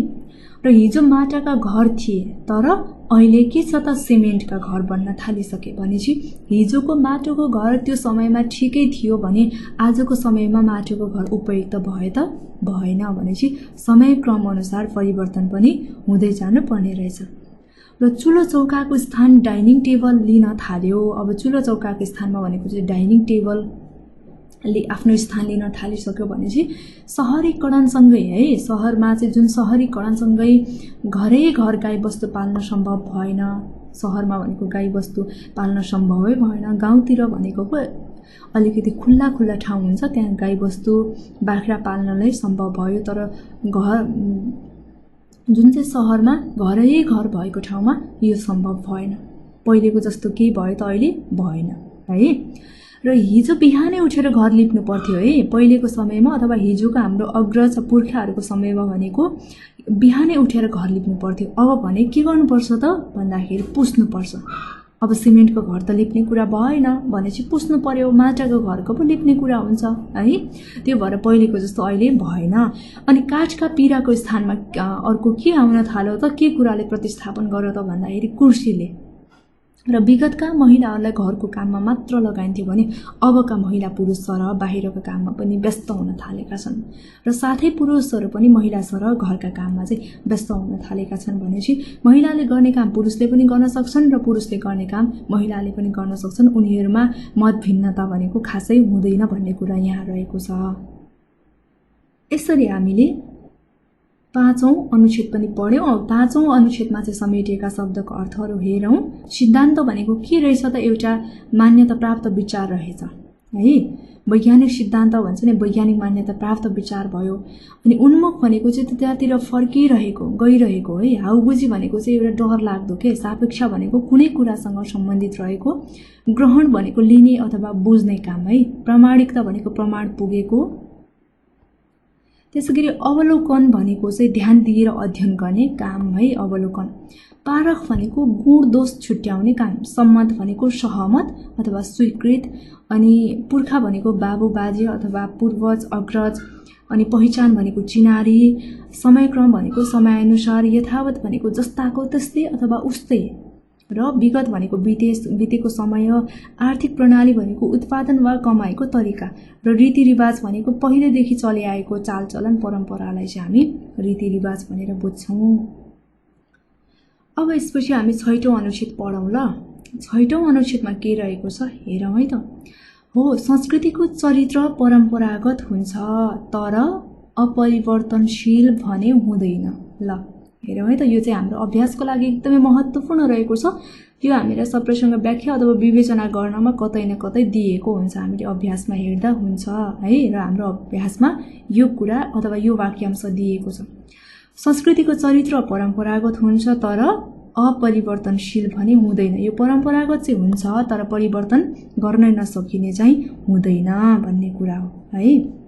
र हिजो माटाका घर थिए, तर अहिले के छ त सिमेन्टका घर बन्न थालिसके भनेपछि हिजोको माटोको घर त्यो समयमा ठिकै थियो भने आजको समयमा माटोको घर उपयुक्त भए त भएन भनेपछि समयक्रम अनुसार परिवर्तन पनि हुँदै जानु पर्ने रहेछ। र चुलो चौकाको स्थान डाइनिङ टेबल लिन थाल्यो। अब चुलो चौकाको स्थानमा भनेको चाहिँ डाइनिङ टेबलले आफ्नो स्थान लिन थालिसक्यो भनेपछि सहरीकरणसँगै है, सहरमा चाहिँ जुन सहरीकरणसँगै घरै घर गाईबस्तु पाल्न सम्भव भएन। सहरमा भनेको गाईबस्तु पाल्न सम्भवै भएन। गाउँतिर भनेको पो अलिकति खुल्ला खुल्ला ठाउँ हुन्छ, त्यहाँ गाईबस्तु बाख्रा पाल्नलाई सम्भव भयो। तर घर जुन चाहिँ सहरमा घरै घर भएको ठाउँमा यो सम्भव भएन। पहिलेको जस्तो केही भयो त अहिले भएन है। र हिजो बिहानै उठेर घर लिप्नु पर्थ्यो है पहिलेको समयमा, अथवा हिजोको हाम्रो अग्रज पुर्खाहरूको समयमा भनेको बिहानै उठेर घर लिप्नु पर्थ्यो। अब भने के गर्नुपर्छ त भन्दाखेरि पुस्नुपर्छ। अब सिमेन्टको घर त लिप्ने कुरा भएन भनेपछि पुस्नु पर्यो, माटाको घरको पो लिप्ने कुरा हुन्छ है। त्यो भएर पहिलेको जस्तो अहिले भएन। अनि काठका पिराको स्थानमा अर्को के आउन थाल्यो त, के कुराले प्रतिस्थापन गर्यो त भन्दाखेरि कुर्सीले। र विगतका महिलाहरूलाई घरको काममा मात्र लगाइन्थ्यो भने अबका महिला पुरुष सरह बाहिरका काममा पनि व्यस्त हुन थालेका छन्। र साथै पुरुषहरू पनि महिला सरह घरका काममा चाहिँ व्यस्त हुन थालेका छन् भनेपछि महिलाले गर्ने काम पुरुषले पनि गर्न सक्छन् र पुरुषले गर्ने काम महिलाले पनि गर्न सक्छन्। उनीहरूमा मत भिन्नता भनेको खासै हुँदैन भन्ने कुरा यहाँ रहेको छ। यसरी हामीले पाँचौं अनुच्छेद पनि पढ्यौं। पाँचौं अनुच्छेदमा चाहिँ समेटिएका शब्दको अर्थहरू हेरौं। सिद्धान्त भनेको के रहेछ त, एउटा मान्यता प्राप्त विचार रहेछ है। वैज्ञानिक सिद्धान्त भन्छ नि, वैज्ञानिक मान्यता प्राप्त विचार भयो। अनि उन्मुख भनेको चाहिँ त्यतातिर फर्किरहेको गइरहेको है। हाउबुझी भनेको चाहिँ एउटा डर लाग्दो के, सापेक्ष भनेको कुनै कुरासँग सम्बन्धित रहेको, ग्रहण भनेको लिने अथवा बुझ्ने काम है, प्रामाणिकता भनेको प्रमाण पुगेको। त्यसैगरी अवलोकन भनेको चाहिँ ध्यान दिएर अध्ययन गर्ने काम है, अवलोकन। पारख भनेको गुण दोष छुट्याउने काम। सम्मत भनेको सहमत अथवा स्वीकृत। अनि पुर्खा भनेको बाबु बाजे अथवा पूर्वज अग्रज। अनि पहिचान भनेको चिनारी। समयक्रम भनेको समयानुसार। यथावत भनेको जस्ताको त्यस्तै अथवा उस्तै। र विगत भनेको बितेको समय। आर्थिक प्रणाली भनेको उत्पादन वा कमाइको तरिका। र रीतिरिवाज भनेको पहिलेदेखि चले आएको चालचलन परम्परालाई चाहिँ हामी रीतिरिवाज भनेर बुझ्छौँ। अब यसपछि हामी 6औं अनुच्छेद पढौँ ल। 6औं अनुच्छेदमा के रहेको छ हेरौँ है त। हो, संस्कृतिको चरित्र परम्परागत हुन्छ तर अपरिवर्तनशील भने हुँदैन। ल हेरौँ है त, यो चाहिँ हाम्रो अभ्यासको लागि एकदमै महत्त्वपूर्ण रहेको छ। यो हामीलाई सबैसँग व्याख्या अथवा विवेचना गर्नमा कतै न कतै दिएको हुन्छ, हामीले अभ्यासमा हेर्दा हुन्छ है। र हाम्रो अभ्यासमा यो कुरा अथवा यो वाक्यांश दिएको छ। संस्कृतिको चरित्र परम्परागत हुन्छ तर अपरिवर्तनशील भने हुँदैन। यो परम्परागत चाहिँ हुन्छ तर परिवर्तन गर्न नसकिने चाहिँ हुँदैन भन्ने कुरा हो है।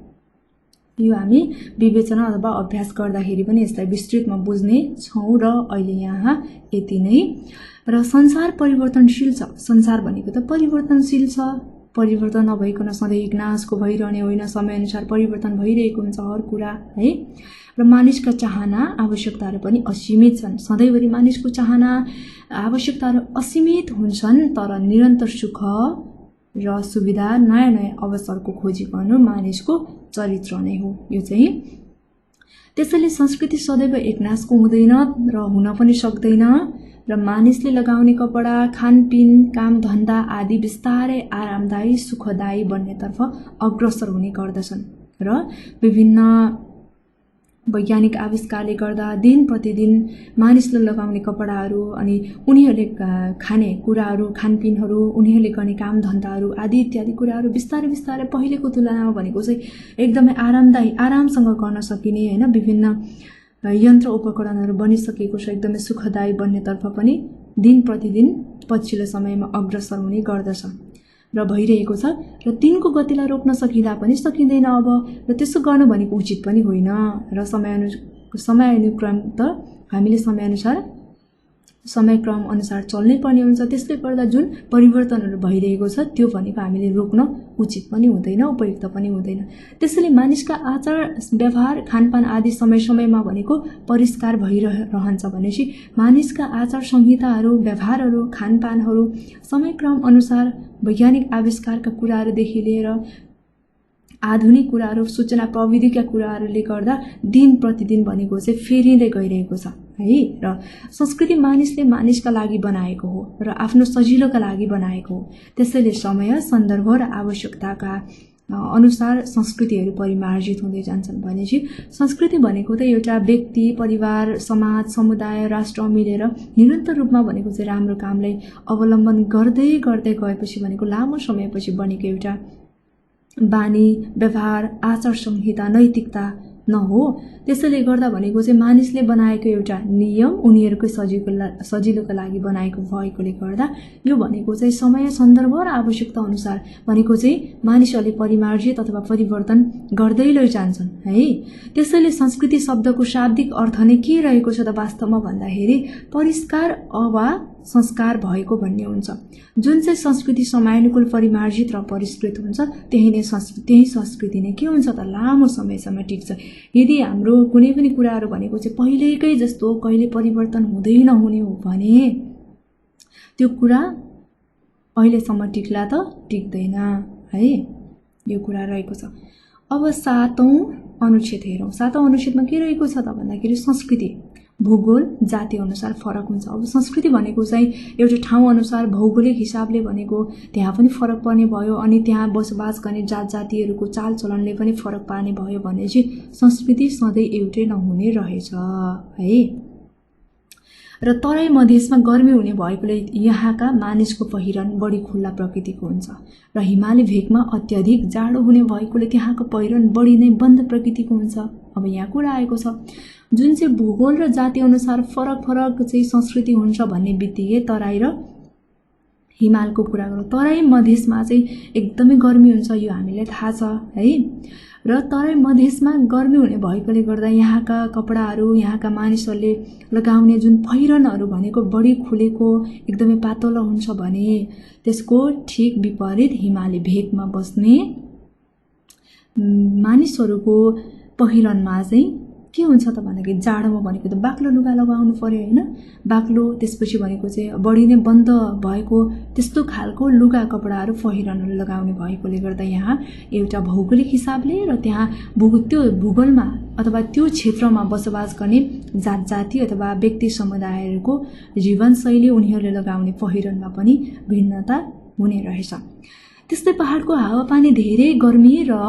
यो हामी विवेचना अथवा अभ्यास गर्दाखेरि पनि यसलाई विस्तृतमा बुझ्ने छौँ। र अहिले यहाँ यति नै। र संसार परिवर्तनशील छ। संसार भनेको त परिवर्तनशील छ। परिवर्तन नभइकन सधैँ नाशको भइरहने होइन, समयअनुसार परिवर्तन भइरहेको हुन्छ हर कुरा है। र मानिसका चाहना आवश्यकताहरू पनि असीमित छन्। सधैँभरि मानिसको चाहना आवश्यकताहरू असीमित हुन्छन्, तर निरन्तर सुख र सुविधा, नयाँ नयाँ अवसरको खोजी गर्नु मानिसको चरित्र नै हो। यो चाहिँ त्यसैले संस्कृति सदैव एकनाशको हुँदैन र हुन पनि सक्दैन। र मानिसले लगाउने कपडा, खानपिन, काम धन्दा आदि बिस्तारै आरामदायी सुखदायी बन्नेतर्फ अग्रसर हुने गर्दछन्। र विभिन्न वैज्ञानिक आविष्कारले गर्दा दिन प्रतिदिन मानिसले लगाउने कपडाहरू अनि उनीहरूले खाने कुराहरू, खानपिनहरू, उनीहरूले गर्ने काम धन्दाहरू आदि इत्यादि कुराहरू बिस्तारै बिस्तारै पहिलेको तुलनामा भनेको चाहिँ एकदमै आरामदायी, आरामसँग गर्न सकिने होइन, विभिन्न यन्त्र उपकरणहरू बनिसकेको छ। एकदमै सुखदायी बन्नेतर्फ पनि दिन प्रतिदिन पछिल्लो समयमा अग्रसर हुने गर्दछ र भइरहेको छ। र दिनको गतिलाई रोक्न सकिँदा पनि सकिँदैन अब। र त्यसो गर्नु भनेको उचित पनि होइन। र समयानुक्रम त हामीले समयानुसार समयक्रम अनुसार चल्नै पर्ने हुन्छ। त्यसले गर्दा जुन परिवर्तनहरू भइरहेको छ त्यो भनेको हामीले रोक्न उचित पनि हुँदैन, उपयुक्त पनि हुँदैन। त्यसैले मानिसका आचार व्यवहार खानपान आदि समय समयमा भनेको परिष्कार भइरहन्छ भनेपछि मानिसका आचार संहिताहरू व्यवहारहरू खानपानहरू समयक्रम अनुसार वैज्ञानिक आविष्कारका कुराहरूदेखि लिएर आधुनिक कुराहरू सूचना प्रविधिका कुराहरूले गर्दा दिन प्रतिदिन भनेको चाहिँ फेरिँदै गइरहेको छ है। र संस्कृति मानिसले मानिसका लागि बनाएको हो र आफ्नो सजिलोका लागि बनाएको हो। त्यसैले समय सन्दर्भ र आवश्यकताका अनुसार संस्कृतिहरू परिमार्जित हुँदै जान्छन्। भनेपछि संस्कृति भनेको त एउटा व्यक्ति परिवार समाज समुदाय राष्ट्र मिलेर निरन्तर रूपमा भनेको चाहिँ राम्रो कामलाई अवलम्बन गर्दै गर्दै गएपछि भनेको लामो समयपछि बनेको एउटा बानी व्यवहार आचार संहिता नैतिकता नहो। त्यसैले गर्दा भनेको चाहिँ मानिसले बनाएको एउटा नियम उनीहरुकै सजिलोका लागि बनाएको भएकोले गर्दा यो भनेको चाहिँ समय सन्दर्भ र आवश्यकता अनुसार भनेको चाहिँ मानिसहरूले परिमार्जित अथवा परिवर्तन गर्दै लैजान्छन् है। त्यसैले संस्कृति शब्दको शाब्दिक अर्थ नै के रहेको छ त वास्तवमा भन्दाखेरि परिष्कार वा संस्कार भएको भन्ने हुन्छ। जुन चाहिँ संस्कृति समयानुकूल परिमार्जित र परिष्कृत हुन्छ त्यही संस्कृति नै के हुन्छ त लामो समयसम्म टिक्छ। यदि हाम्रो कुनै पनि कुराहरू भनेको चाहिँ पहिलेकै जस्तो कहिले परिवर्तन हुँदै नहुने हो भने त्यो कुरा अहिलेसम्म टिक्ला त टिक्दैन है। यो कुरा रहेको छ। अब 7औं अनुच्छेद हेरौं। 7औं अनुच्छेदमा के रहेको छ त भन्दाखेरि संस्कृति भूगोल जाति अनुसार फरक हुन्छ। अब संस्कृति भनेको चाहिँ एउटा ठाउँ अनुसार भौगोलिक हिसाबले भनेको त्यहाँ पनि फरक पर्ने भयो अनि त्यहाँ बसोबास गर्ने जात जातिहरूको चालचलनले पनि फरक पार्ने भयो भने चाहिँ संस्कृति सधैँ एउटै नहुने रहेछ है। र तराई मधेसमा गर्मी हुने भएकोले यहाँका मानिसको पहिरन बढी खुल्ला प्रकृतिको हुन्छ र हिमाली भेगमा अत्याधिक जाडो हुने भएकोले त्यहाँको पहिरन बढी नै बन्द प्रकृतिको हुन्छ। अब यहाँ कुरा आएको छ जुन चाहिँ भूगोल र जाति अनुसार फरक चाहिँ संस्कृति हुन्छ भन्ने बित्तिकै तराई र हिमालको कुरा गरौँ। तराई मधेसमा चाहिँ एकदमै गर्मी हुन्छ यो हामीलाई थाहा छ है। र तराई मधेसमा गर्मी हुने भएकोले गर्दा यहाँका कपडाहरू यहाँका मानिसहरूले लगाउने जुन पहिरनहरू भनेको बढी खुलेको एकदमै पातलो हुन्छ भने त्यसको ठिक विपरीत हिमाली भेगमा बस्ने मानिसहरूको पहिरनमा चाहिँ के हुन्छ त भन्दाखेरि जाडोमा भनेको त बाक्लो लुगा लगाउनु पर्यो हैन। बाक्लो त्यसपछि भनेको चाहिँ बढी नै बन्द भएको त्यस्तो खालको लुगा कपडाहरू पहिरनहरू लगाउने भएकोले गर्दा यहाँ एउटा भौगोलिक हिसाबले र त्यहाँ त्यो भूगोलमा अथवा त्यो क्षेत्रमा बसोबास गर्ने जात जाति अथवा व्यक्ति समुदायहरूको जीवनशैली उनीहरूले लगाउने पहिरनमा पनि भिन्नता हुने रहेछ। त्यस्तै पहाडको हावापानी धेरै गर्मी र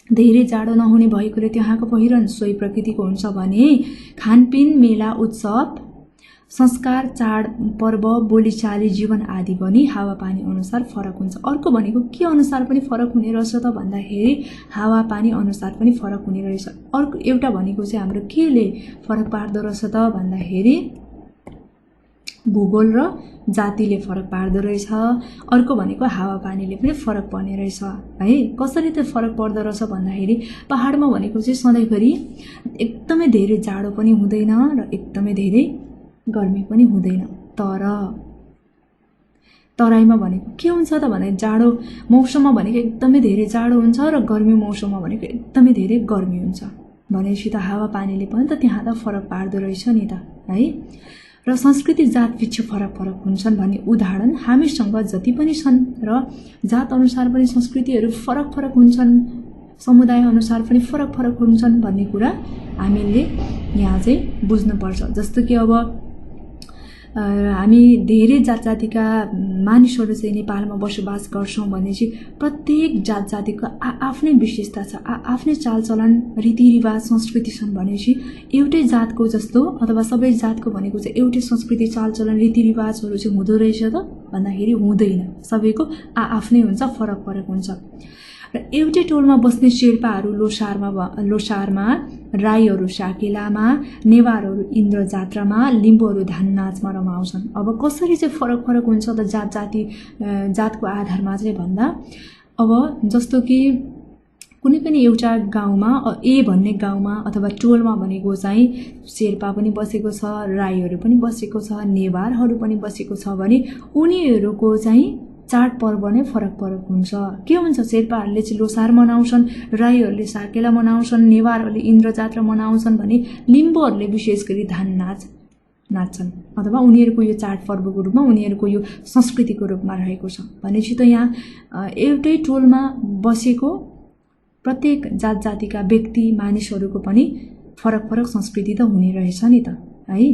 धेरै जाडो नहुने भएकोले त्यहाँको पहिरन सोही प्रकृतिको हुन्छ भने खानपिन मेला उत्सव संस्कार चाड पर्व बोलीचाली जीवन आदि पनि हावापानी अनुसार फरक हुन्छ। अर्को भनेको के अनुसार पनि फरक हुने रहेछ त भन्दाखेरि हावापानी अनुसार पनि फरक हुने रहेछ। अर्को एउटा भनेको चाहिँ हाम्रो केले फरक पार्दो रहेछ त भन्दाखेरि भूगोल र जातिले फरक पार्दो रहेछ। अर्को भनेको हावापानीले पनि फरक पर्ने रहेछ है। कसरी त फरक पर्दो रहेछ भन्दाखेरि पहाडमा भनेको चाहिँ सधैँभरि एकदमै धेरै जाडो पनि हुँदैन र एकदमै धेरै गर्मी पनि हुँदैन। तर तराईमा भनेको के हुन्छ त भने जाडो मौसममा भनेको एकदमै धेरै जाडो हुन्छ र गर्मी मौसममा भनेको एकदमै धेरै गर्मी हुन्छ भनेपछि त हावापानीले पनि त त्यहाँ त फरक पार्दो रहेछ नि त है। र संस्कृति जातपिच्छे फरक हुन्छन् भन्ने उदाहरण हामीसँग जति पनि छन् र जात अनुसार पनि संस्कृतिहरू फरक हुन्छन् समुदाय अनुसार पनि फरक हुन्छन् भन्ने कुरा हामीले यहाँ चाहिँ बुझ्नुपर्छ। जस्तो कि अब हामी धेरै जात जातिका मानिसहरू चाहिँ नेपालमा बसोबास गर्छौं भने चाहिँ प्रत्येक जात जातिको आफ्नै विशेषता छ आफ्नै चालचलन रीतिरिवाज संस्कृति छन् भनेपछि एउटै जातको जस्तो अथवा सबै जातको भनेको चाहिँ एउटै संस्कृति चालचलन रीतिरिवाजहरू चाहिँ हुँदो रहेछ त भन्दाखेरि हुँदैन। सबैको आफ्नै हुन्छ फरक हुन्छ। र एउटै टोलमा बस्ने शेर्पाहरू लोसारमा राईहरू साकेलामा नेवारहरू इन्द्र जात्रामा लिम्बूहरू धान नाचमा रमाउँछन्। अब कसरी चाहिँ फरक हुन्छ त जातको आधारमा चाहिँ भन्दा अब जस्तो कि कुनै पनि एउटा गाउँमा ए भन्ने गाउँमा अथवा टोलमा भनेको चाहिँ शेर्पा पनि बसेको छ, राईहरू पनि बसेको छ, नेवारहरू पनि बसेको छ भने उनीहरूको चाहिँ चाडपर्व नै फरक हुन्छ। के हुन्छ, शेर्पाहरूले चाहिँ लोसार मनाउँछन्, राईहरूले साकेला मनाउँछन्, नेवारहरूले इन्द्रजात्रा मनाउँछन् भने लिम्बूहरूले विशेष गरी धान नाच्छन् अथवा उनीहरूको यो चाडपर्वको रूपमा उनीहरूको यो संस्कृतिको रूपमा रहेको छ। भनेपछि त यहाँ एउटै टोलमा बसेको प्रत्येक जात जातिका व्यक्ति मानिसहरूको पनि फरक संस्कृति त हुने रहेछ नि त है।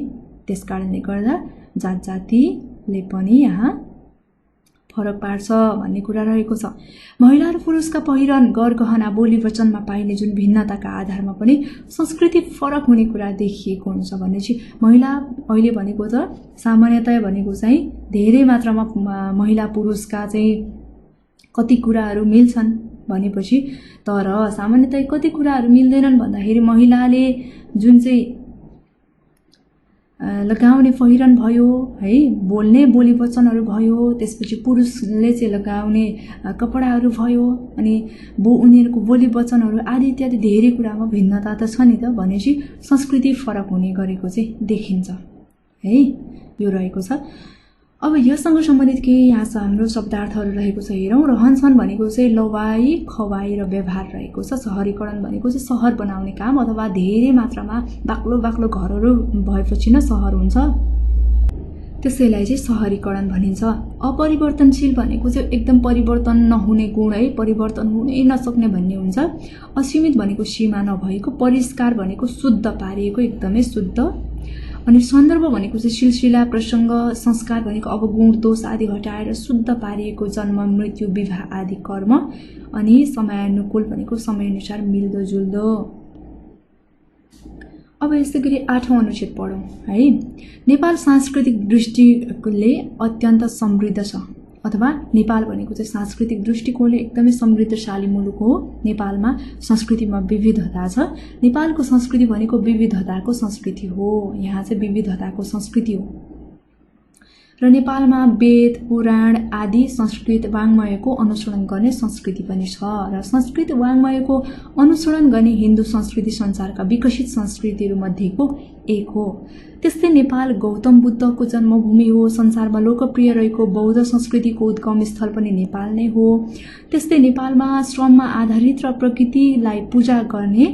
त्यसकारणले गर्दा जात जातिले पनि यहाँ फरक पार्छ भन्ने कुरा रहेको छ। महिला र पुरुषका पहिरन, गरगहना, बोली वचनमा पाइने जुन भिन्नताका आधारमा पनि संस्कृति फरक हुने कुरा देखिएको हुन्छ। भनेपछि महिला अहिले भनेको त सामान्यतया भनेको चाहिँ धेरै मात्रामा महिला पुरुषका चाहिँ कति कुराहरू मिल्छन् भनेपछि, तर सामान्यतया कति कुराहरू मिल्दैनन् भन्दाखेरि महिलाले जुन चाहिँ लगाउने पहिरन भयो है, बोल्ने बोली वचनहरू भयो, त्यसपछि पुरुषले चाहिँ लगाउने कपडाहरू भयो, अनि उनीहरूको बोली वचनहरू आदि इत्यादि धेरै कुरामा भिन्नता त छ नि त। भनेपछि संस्कृति फरक हुने गरेको चाहिँ देखिन्छ है, यो रहेको छ। अब यससँग सम्बन्धित केही यहाँ हाम्रो शब्दार्थहरू रहेको छ, हेरौँ। रहनसहन भनेको चाहिँ लवाई खवाई र व्यवहार रहेको छ। सहरीकरण भनेको चाहिँ सहर बनाउने काम अथवा धेरै मात्रामा बाक्लो घरहरू भएपछि न सहर हुन्छ, त्यसैलाई चाहिँ सहरीकरण भनिन्छ। अपरिवर्तनशील भनेको चाहिँ एकदम परिवर्तन नहुने गुण है, परिवर्तन हुनै नसक्ने भन्ने हुन्छ। असीमित भनेको सीमा नभएको, परिष्कार भनेको शुद्ध पारिएको, एकदमै शुद्ध। अनि सन्दर्भ भनेको चाहिँ सिलसिला, प्रसङ्ग, संस्कार भनेको अब गुण दोष आदि हटाएर शुद्ध पारिएको जन्म मृत्यु विवाह आदि कर्म। अनि समयानुकूल भनेको समयअनुसार मिल्दोजुल्दो। अब यस्तै गरी 8औं अनुच्छेद पढौँ है। नेपाल सांस्कृतिक दृष्टिले अत्यन्त समृद्ध छ, अथवा नेपाल भनेको चाहिँ सांस्कृतिक दृष्टिकोणले एकदमै समृद्धशाली मुलुक हो। नेपालमा संस्कृतिमा विविधता छ। नेपालको संस्कृति भनेको विविधताको संस्कृति हो। यहाँ चाहिँ विविधताको संस्कृति हो र नेपालमा वेद पुराण आदि संस्कृत वाङ्मयको अनुसरण गर्ने संस्कृति पनि छ र संस्कृत वाङ्मयको अनुसरण गर्ने हिन्दू संस्कृति संसारका विकसित संस्कृतिहरू मध्येको एक हो। त्यस्तै नेपाल गौतम बुद्धको जन्मभूमि हो। संसारमा लोकप्रिय रहेको बौद्ध संस्कृतिको उद्गम स्थल पनि नेपाल नै हो। त्यस्तै नेपालमा श्रममा आधारित र प्रकृतिलाई पूजा गर्ने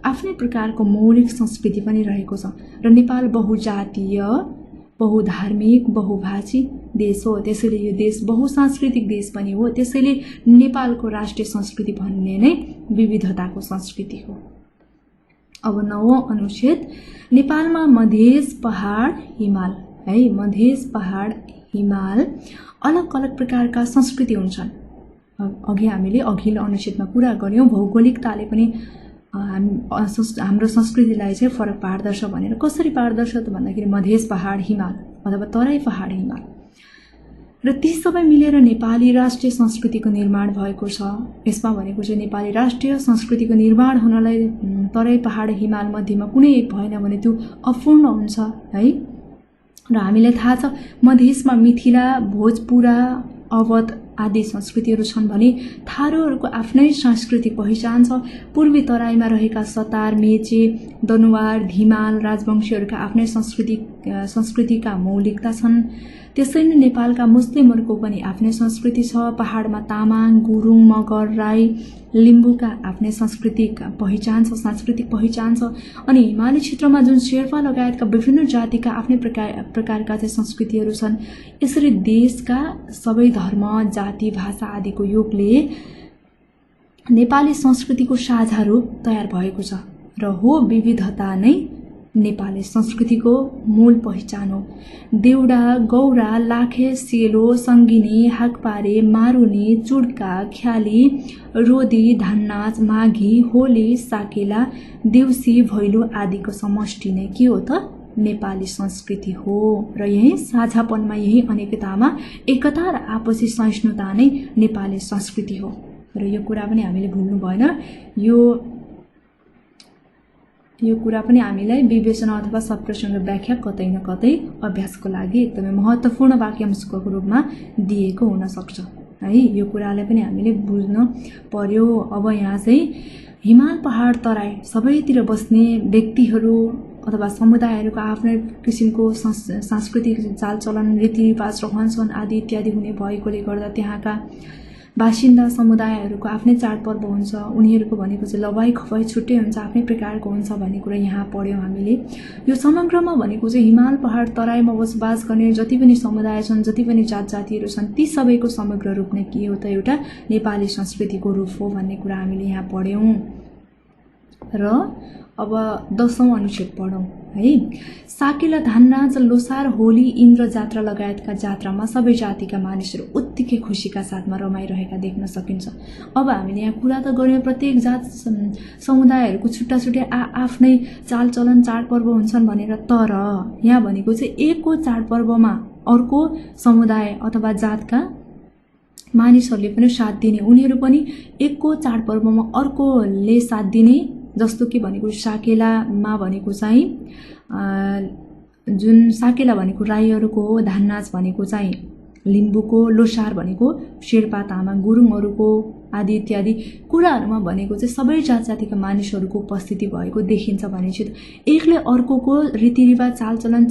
आफ्नै प्रकारको मौलिक संस्कृति पनि रहेको छ र नेपाल बहुजातीय, बहुधार्मिक, बहुभाषी देश हो। त्यसैले यो देश बहुसांस्कृतिक देश पनि हो। त्यसैले नेपालको राष्ट्रिय संस्कृति भन्ने नै विविधताको संस्कृति हो। अब 9औं अनुच्छेद, नेपालमा मधेस पहाड हिमाल है, मधेस पहाड हिमाल अलग अलग प्रकारका संस्कृति हुन्छन्। अघि हामीले अघिल्लो अनुच्छेदमा कुरा गर्यौं, भौगोलिकताले पनि हाम्रो संस्कृतिलाई चाहिँ फरक पार्दछ भनेर। कसरी पार्दछ त भन्दाखेरि मधेस पहाड हिमाल अथवा तराई पहाड हिमाल र ती सबै मिलेर नेपाली राष्ट्रिय संस्कृतिको निर्माण भएको छ। यसमा भनेको चाहिँ नेपाली राष्ट्रिय संस्कृतिको निर्माण हुनलाई तराई पहाड हिमाल मध्येमा कुनै एक भएन भने त्यो अपूर्ण हुन्छ है। र हामीलाई थाहा छ मधेसमा मिथिला, भोजपुरा, अवध आदि संस्कृतिहरू छन् भने थारूहरूको आफ्नै सांस्कृतिक पहिचान छ। पूर्वी तराईमा रहेका सतार, मेचे, दनुवार, धिमाल राजवंशीहरूका आफ्नै संस्कृतिका मौलिकता छन्। त्यसै नै नेपालका मुस्लिमहरूको पनि आफ्नै संस्कृति छ। पहाडमा तामाङ, गुरुङ, मगर, राई, लिम्बूका आफ्नै सांस्कृतिक पहिचान छ। अनि हिमाली क्षेत्रमा जुन शेर्पा लगायतका विभिन्न जातिका आफ्नै प्रकारका चाहिँ संस्कृतिहरू छन्। यसरी देशका सबै धर्म, जाति, भाषा आदिको योगले नेपाली संस्कृतिको साझा रूप तयार भएको छ र हो विविधता नै नेपाली संस्कृतिको मूल पहिचान हो। देउडा, गौरा, लाखे, सेलो, सङ्गिनी, हाकपारे, मारुनी, चुड्का, ख्याली, रोदी, धान्नाच, माघी, होली, साकेला, देउसी, भैलो आदिको समष्टि नै के हो त नेपाली संस्कृति हो। र यही साझापनमा, यही अनेकतामा एकता र आपसी सहिष्णुता नै नेपाली संस्कृति हो। र यो कुरा पनि हामीले भुल्नु भएन। यो कुरा पनि हामीलाई विवेचना अथवा शब्दसँग व्याख्या कतै न कतै अभ्यासको लागि एकदमै महत्त्वपूर्ण वाक्यांशको रूपमा दिएको हुन सक्छ। है। यो कुरालाई पनि हामीले बुझ्न पर्यो। अब यहाँ चाहिँ हिमाल पहाड तराई सबैतिर बस्ने व्यक्तिहरू अथवा समुदायहरूको आफ्नै किसिमको सांस्कृतिक चालचलन रीतिरिवाज रहनसहन आदि इत्यादि हुने भएकोले गर्दा त्यहाँका बासिन्दा समुदायहरूको आफ्नै चाडपर्व हुन्छ। उनीहरूको भनेको चाहिँ लवाई खवाई छुट्टै हुन्छ, आफ्नै प्रकारको हुन्छ भन्ने कुरा यहाँ पढ्यौँ हामीले। यो समग्रमा भनेको चाहिँ हिमाल पहाड तराईमा बसोबास गर्ने जति पनि समुदाय छन्, जति पनि जात जातिहरू छन्, ती सबैको समग्र रूप नै के हो त एउटा नेपाली संस्कृतिको रूप हो भन्ने कुरा हामीले यहाँ पढ्यौँ। र अब 10औं अनुच्छेद पढौँ है। साकेला धानराज लोसार होली इन्द्र जात्रा लगायतका जात्रामा सबै जातिका मानिसहरू उत्तिकै खुसीका साथमा रमाइरहेका देख्न सकिन्छ। अब हामीले यहाँ कुरा त गऱ्यौँ प्रत्येक जात समुदायहरूको छुट्टा छुट्टै आफ्नै चालचलन चाडपर्व हुन्छन् भनेर, तर यहाँ भनेको चाहिँ एकको चाडपर्वमा अर्को समुदाय अथवा जातका मानिसहरूले पनि साथ दिने, उनीहरू पनि एकको चाडपर्वमा अर्कोले साथ दिने। जस्तो कि भनेको साकेलामा भनेको चाहिँ जुन साकेला भनेको राईहरूको हो, धाननाच भनेको चाहिँ लिम्बूको, लोसार भनेको शेर्पा तामाङ गुरुङहरूको आदि इत्यादि कुराहरूमा भनेको चाहिँ सबै जात जातिका मानिसहरूको उपस्थिति भएको देखिन्छ भने चाहिँ एकले अर्कोको रीतिरिवाज चालचलन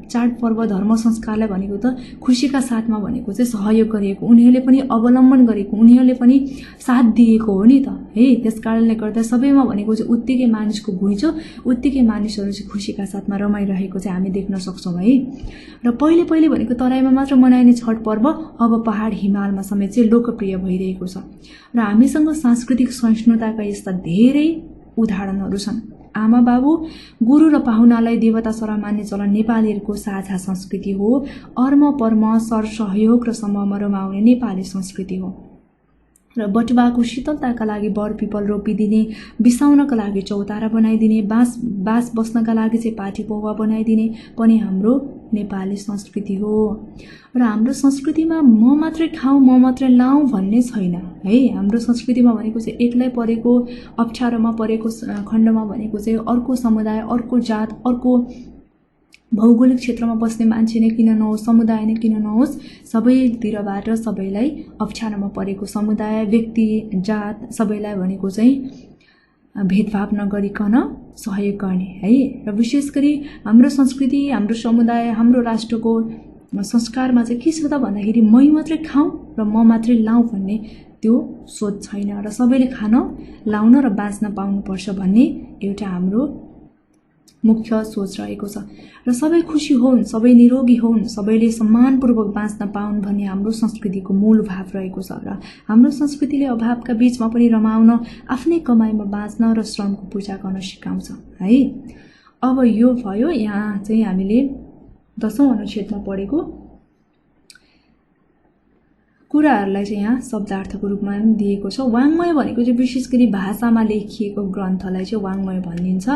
चाडपर्व धर्म संस्कारलाई भनेको त खुसीका साथमा भनेको चाहिँ सहयोग गरिएको, उनीहरूले पनि अवलम्बन गरेको, उनीहरूले पनि साथ दिएको हो नि त है। त्यस कारणले गर्दा सबैमा भनेको चाहिँ उत्तिकै मानिसको घुइँचो, उत्तिकै मानिसहरू चाहिँ खुसीका साथमा रमाइरहेको चाहिँ हामी देख्न सक्छौँ है। र पहिले भनेको तराईमा मात्र मनाइने छठ पर्व अब पहाड हिमालमा समेत चाहिँ लोकप्रिय भइरहेको छ। र हामीसँग सांस्कृतिक सहिष्णुताका यस्ता धेरै उदाहरणहरू छन्। आमा बाबु गुरु र पाहुनालाई देवता सरा मान्ने चलन नेपालीहरूको साझा संस्कृति हो। अर्म पर्म सर सहयोग र समूहमा रमाउने नेपाली संस्कृति हो। र बटुवाको शीतलताका लागि बर पिपल रोपिदिने, बिसाउनका लागि चौतारा बनाइदिने, बाँस बस्नका लागि चाहिँ पाटी पौवा बनाइदिने पनि हाम्रो नेपाली संस्कृति हो। र हाम्रो संस्कृतिमा म मात्रै खाऊँ म मात्रै लाऊँ भन्ने छैन है। हाम्रो संस्कृतिमा भनेको चाहिँ एक्लै परेको अप्ठ्यारोमा परेको खण्डमा भनेको चाहिँ अर्को समुदाय, अर्को जात, अर्को भौगोलिक क्षेत्रमा बस्ने मान्छे नै किन नहोस्, समुदाय नै किन नहोस्, सबैतिरबाट सबैलाई अप्ठ्यारोमा परेको समुदाय, व्यक्ति, जात सबैलाई भनेको चाहिँ भेदभाव नगरिकन सहयोग गर्ने है। र विशेष गरी हाम्रो संस्कृति, हाम्रो समुदाय, हाम्रो राष्ट्रको संस्कारमा चाहिँ के छ त भन्दाखेरि मै मात्रै खाऊँ र म मात्रै लाऊँ भन्ने त्यो सोच छैन। र सबैले खान, लाउन र बाँच्न पाउनुपर्छ भन्ने एउटा हाम्रो मुख्य सोच रहेको छ। र सबै खुसी होउन्, सबै निरोगी होउन्, सबैले सम्मानपूर्वक बाँच्न पाउन् भन्ने हाम्रो संस्कृतिको मूल भाव रहेको छ। र हाम्रो संस्कृतिले अभावका बीचमा पनि रमाउन, आफ्नै कमाइमा बाँच्न र श्रमको पूजा गर्न सिकाउँछ है। अब यो भयो यहाँ चाहिँ हामीले 10औं अनुच्छेदमा पढेको कुराहरूलाई चाहिँ यहाँ शब्दार्थको रूपमा दिएको छ। वाङ्मय भनेको चाहिँ विशेष गरी भाषामा लेखिएको ग्रन्थलाई चाहिँ वाङ्मय भनिन्छ।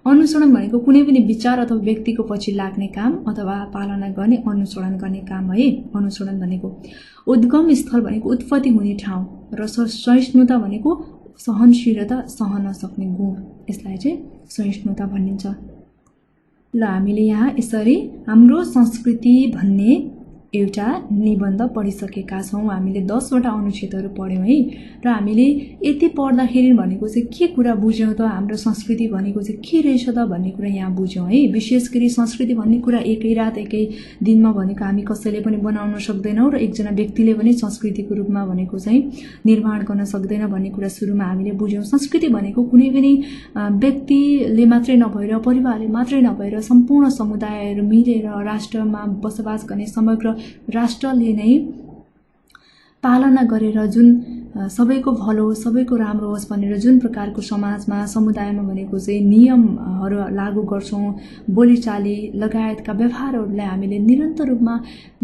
अनुसरण भनेको कुनै पनि विचार अथवा व्यक्तिको पछि लाग्ने काम अथवा पालना गर्ने, अनुसरण गर्ने काम है। अनुसरण भनेको उद्गम स्थल भनेको उत्पत्ति हुने ठाउँ, र सहिष्णुता भनेको सहनशीलता, सहन सक्ने गुण, यसलाई चाहिँ सहिष्णुता भनिन्छ। ल हामीले यहाँ यसरी हाम्रो संस्कृति भन्ने एउटा निबन्ध पढिसकेका छौँ। हामीले 10वटा अनुच्छेदहरू पढ्यौँ है। र हामीले यति पढ्दाखेरि भनेको चाहिँ के कुरा बुझ्यौँ त, हाम्रो संस्कृति भनेको चाहिँ के रहेछ त भन्ने कुरा यहाँ बुझ्यौँ है। विशेष गरी संस्कृति भन्ने कुरा एकै रात एकै दिनमा भनेको हामी कसैले पनि बनाउन सक्दैनौँ, र एकजना व्यक्तिले पनि संस्कृतिको रूपमा भनेको चाहिँ निर्माण गर्न सक्दैन भन्ने कुरा सुरुमा हामीले बुझ्यौँ। संस्कृति भनेको कुनै पनि व्यक्तिले मात्रै नभएर, परिवारले मात्रै नभएर सम्पूर्ण समुदायहरू मिलेर राष्ट्रमा बसोबास गर्ने समग्र राष्ट्रले नै पालना गरेर जुन सबैको भलो होस्, सबैको राम्रो होस् भनेर जुन प्रकारको समाजमा, समुदायमा भनेको चाहिँ नियमहरू लागू गर्छौँ, बोलीचाली लगायतका व्यवहारहरूलाई हामीले निरन्तर रूपमा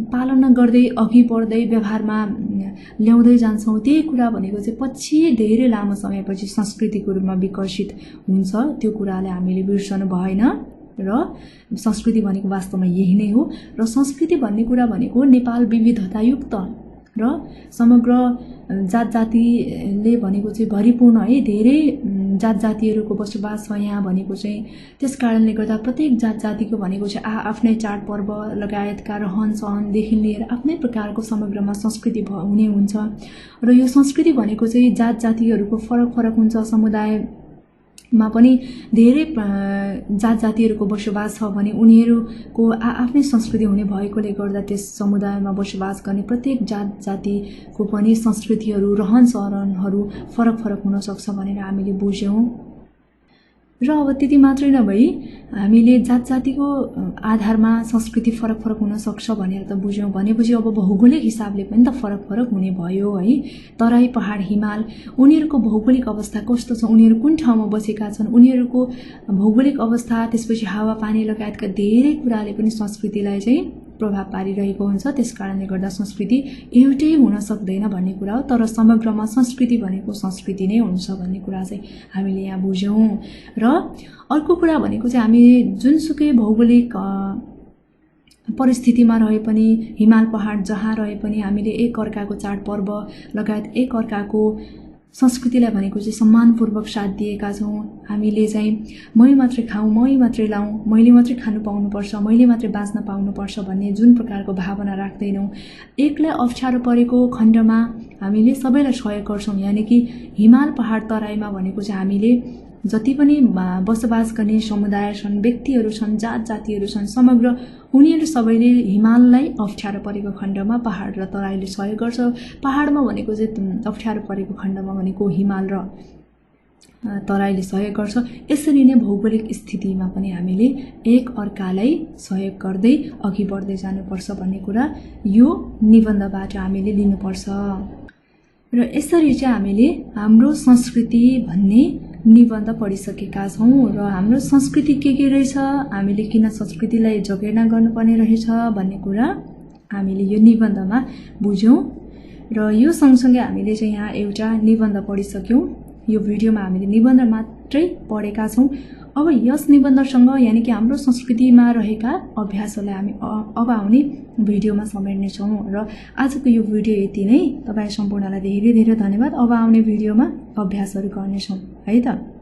पालना गर्दै अघि बढ्दै व्यवहारमा ल्याउँदै जान्छौँ। त्यही कुरा भनेको चाहिँ पछि धेरै लामो समयपछि संस्कृतिको रूपमा विकसित हुन्छ। त्यो कुरालाई हामीले बिर्सनु भएन। र संस्कृति भनेको वास्तवमा यही नै हो। र संस्कृति भन्ने कुरा भनेको नेपाल विविधतायुक्त र समग्र जात जातिले भनेको चाहिँ भरिपूर्ण है, धेरै जात जातिहरूको बसोबास छ यहाँ भनेको चाहिँ त्यस कारणले गर्दा प्रत्येक जात जातिको भनेको चाहिँ आफ्नै चाडपर्व लगायतका रहनसहनदेखि लिएर आफ्नै प्रकारको समग्रमा संस्कृति हुने हुन्छ र यो संस्कृति भनेको चाहिँ जात जातिहरूको फरक हुन्छ समुदायमा पनि धेरै जात जातिहरूको बसोबास छ भने उनीहरूको आफ्नै संस्कृति हुने भएकोले गर्दा त्यस समुदायमा बसोबास गर्ने प्रत्येक जात जातिको पनि संस्कृतिहरू रहनसहनहरू फरक हुन सक्छ भनेर हामीले बुझ्यौँ र अब त्यति मात्रै नभई हामीले जात जातिको आधारमा संस्कृति फरक हुन सक्छ भनेर त बुझ्यौँ भनेपछि अब भौगोलिक हिसाबले पनि त फरक हुने भयो है तराई पहाड हिमाल उनीहरूको भौगोलिक अवस्था कस्तो छ उनीहरू कुन ठाउँमा बसेका छन् उनीहरूको भौगोलिक अवस्था त्यसपछि हावापानी लगायतका धेरै कुराले पनि संस्कृतिलाई चाहिँ प्रभाव पारिरहेको हुन्छ त्यसकारणले गर्दा संस्कृति एउटै हुन सक्दैन भन्ने कुरा हो तर समग्रमा संस्कृति भनेको संस्कृति नै हुन्छ भन्ने कुरा चाहिँ हामीले यहाँ बुझ्यौँ र अर्को कुरा भनेको चाहिँ हामी जुनसुकै भौगोलिक परिस्थितिमा रहे पनि हिमाल पहाड जहाँ रहे पनि हामीले एक अर्काको चाडपर्व लगायत एक अर्काको संस्कृतिलाई भनेको चाहिँ सम्मानपूर्वक साथ दिएका छौँ हामीले चाहिँ मै मात्रै खाऊँ मै मात्रै लाऊँ मैले मात्रै खानु पाउनुपर्छ मैले मात्रै बाँच्न पाउनुपर्छ भन्ने जुन प्रकारको भावना राख्दैनौँ एकलाई अप्ठ्यारो परेको खण्डमा हामीले सबैलाई सहयोग गर्छौँ यानि कि हिमाल पहाड तराईमा भनेको चाहिँ हामीले जति पनि बसोबास गर्ने समुदाय छन् व्यक्तिहरू छन् जात जातिहरू छन् समग्र उनीहरू सबैले हिमाललाई अप्ठ्यारो परेको खण्डमा पहाड र तराईले सहयोग गर्छ पहाडमा भनेको चाहिँ अप्ठ्यारो परेको खण्डमा भनेको हिमाल र तराईले सहयोग गर्छ यसरी नै भौगोलिक स्थितिमा पनि हामीले एक अर्कालाई सहयोग गर्दै अघि बढ्दै जानुपर्छ भन्ने कुरा यो निबन्धबाट हामीले लिनुपर्छ र यसरी चाहिँ हामीले हाम्रो संस्कृति भन्ने निबन्ध पढिसकेका छौँ र हाम्रो संस्कृति के रहेछ हामीले किन संस्कृतिलाई जगेर्ना गर्नुपर्ने रहेछ भन्ने कुरा हामीले यो निबन्धमा बुझ्यौँ र यो सँगसँगै हामीले चाहिँ यहाँ एउटा निबन्ध पढिसक्यौँ यो भिडियोमा हामीले निबन्ध मात्रै पढेका छौँ अब यस निबन्धसँग यानि कि हाम्रो संस्कृतिमा रहेका अभ्यासहरूलाई हामी अब आउने भिडियोमा समेट्नेछौँ र आजको यो भिडियो यति नै तपाईँ सम्पूर्णलाई धेरै धेरै धन्यवाद अब आउने भिडियोमा अभ्यासहरू गर्नेछौँ है त।